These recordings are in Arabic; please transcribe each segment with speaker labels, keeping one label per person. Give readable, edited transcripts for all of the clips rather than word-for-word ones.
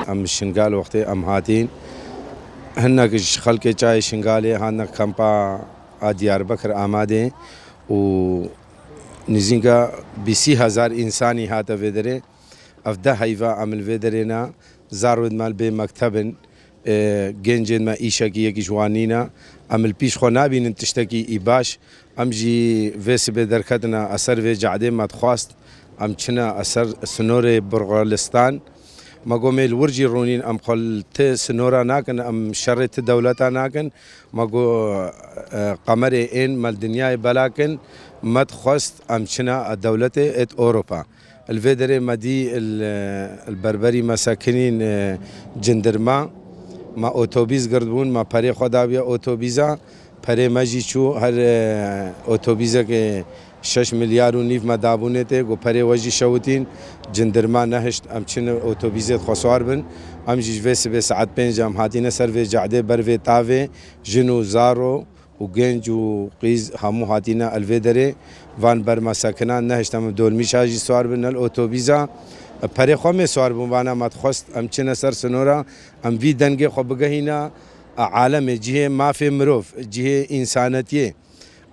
Speaker 1: ام الشنغال وقتی ام هاتین هنگ خلق چای شنغالی هنگ کمپا دیار بکر آماده و نزینگا 20,000 انسانی هات ویدره افده هیوا عمل ویدرنا زارود مال به مکتبن گنجن ما ایشا کی یکی جوانینا عمل پیش خو نبینن تشتکی ایباش ام جی ویس به درکتنا اثر و جعده ما خواست ام چنا اثر سنور برغلستان ما قومي الورجي رونين ام قلت سنورا ناكن ام شرت دولتا ناكن ما قو قمري ان مال دنيا بلاكن ما تخست ام شنا الدولة ات اوروبا الفيدري مدي البربري مساكنين جندرما ما اوتوبيس قردبون ما بري خدابيا اوتوبيزا بري ماجي شو هر اوتوبيزا کے 6 مليار و نيف ما دابونه ته گو پري وجي شوتين جندرما نهشت ام چن اوتوبيزت خسوار بن ام جيس به ساعت 5 ام هاتين سر و جعده بر و تاوه جنو زارو و گنج و قيز همو هاتينا الفيدري وان بر مساكنان نهشت ام دولمي شاجي سوار بن الاوتوبيزا پري خو سوار بن وانا مت خست ام چن سر سنورا ام في دنگه خو بگهينا عالم جهه ما في مروف جهه انسانيتيه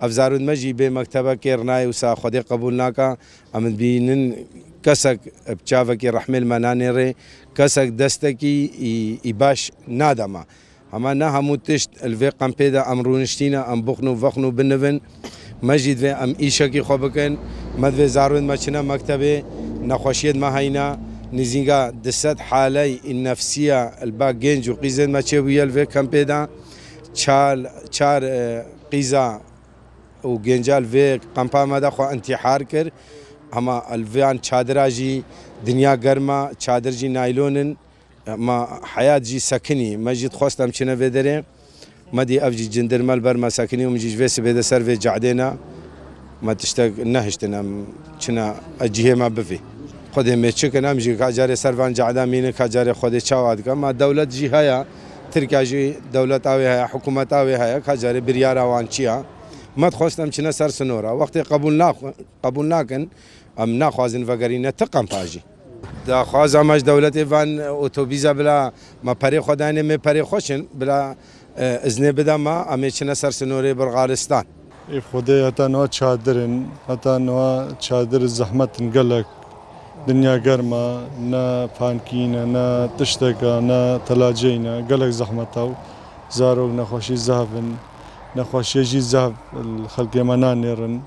Speaker 1: افزارود مجي بمكتبه كيرناي وسا خدي قبولناكا ام بينن كسك بچاوكي رحمه المنانيري كسك دستكي يباش نادما اما نا هموتشت الفي قمبيدا امرونشتينا ام بخنو وخنو بنفن مجد في ام ايشكي خوبكن مدوي زارود ماچنا مكتبه نخوشيد ما هينا نزينغا دست حالي النفسيه البا جنج وقيزن ما تشوي الفي قمبيدا چار قيزا و گنجال في قمپا مدا خو انتحار کر اما الفيان چادر جي دنیا گرما چادر جي نايلونن ما حياة جي سكني مجد خواستم چنه ودره مدي افجي جندرمال بر ما سكني ومجي ويس بده سر في جعدنا ما تشتاق نهشتنا چنه اجيه ما بفي خود مچك نام جي كاجار سروان جعدا مين كاجار خود چاواد کا ما دولت جي هيا تركيا جي دولت اوي هيا حكومت اوي هيا كاجار بريارا وانچيا ما تخواستم چنه سر سنورا وقتی قبول ناکن ام ناخوازن وگرینه تقم پاجی دا خوازمش دولت وان اتوبیزا بلا ما پری خدانه می پری خوشن بلا ازنه بدا ما امی چنه سر سنوری برغالستان
Speaker 2: ای خودی هتا نوا چادرن هتا نوا چادر زحمت نگلک دنیا گرما نا پانکینا نا تشتگا نا تلاجینا گلک زحمتاو زارو نخوشی زهبن نخوش يجي ذهب الخلق منانيرن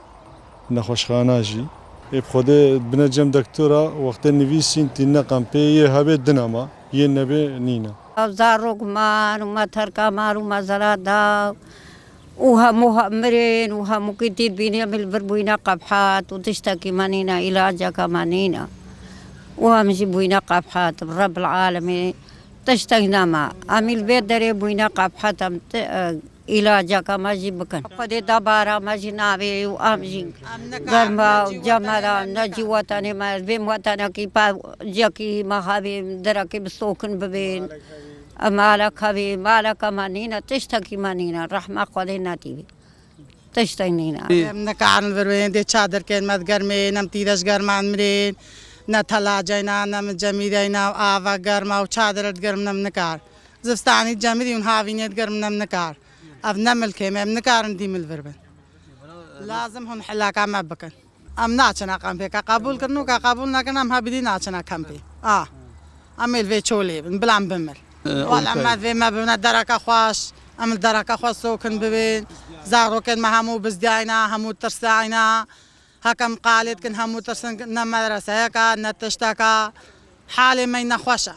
Speaker 2: نخوش خاناجي بخده بنجم دكتورة وقت النفيسين تينا قمبي هبه دنما ينبي نينا
Speaker 3: زاروك مار وما تركا مار وما زرادا وها مرين وها مكتير بيني من البربوينا قبحات وتشتكي مانينا علاجك مانينا وهم بوينا قبحات رب العالمين تشتكينا ما عمل بيت دري بوينا قبحات علاجك ماجي بكن قد دبارة ماجي نابي وامجي غرما جمالا نجي وطني ما بيم وطنا كي با جاكي ما هابي دركي بسوكن ببين مالك هابي مالك مانينا تشتكي مانينا رحمة قدنا تيبي تشتكينا
Speaker 4: نكعن البروين دي چادر كين مد گرمي نم تيدش گرمان مرين نا ثلاجينا نم جميدينا آوا گرما و چادرت گرم نم نكار زفستاني جميدي ون هاوينيت گرم نم نكار اف نمل كيما نكارن دي مل بربن لازم هون حلاكا ما بكن ام ناچنا قمبي کا قبول کرنو کا قبول نہ کرنا ہم ہبدی ناچنا قمبي امل في چولي بلام بمل ولا ما في ما بنا دركا خواش ام دركا خواش سوكن ببين زارو كن ما همو بزداينا همو ترساينا هكم قالت كن همو ترسن نمدرسه هكا نتشتكا حالي ما نخوشه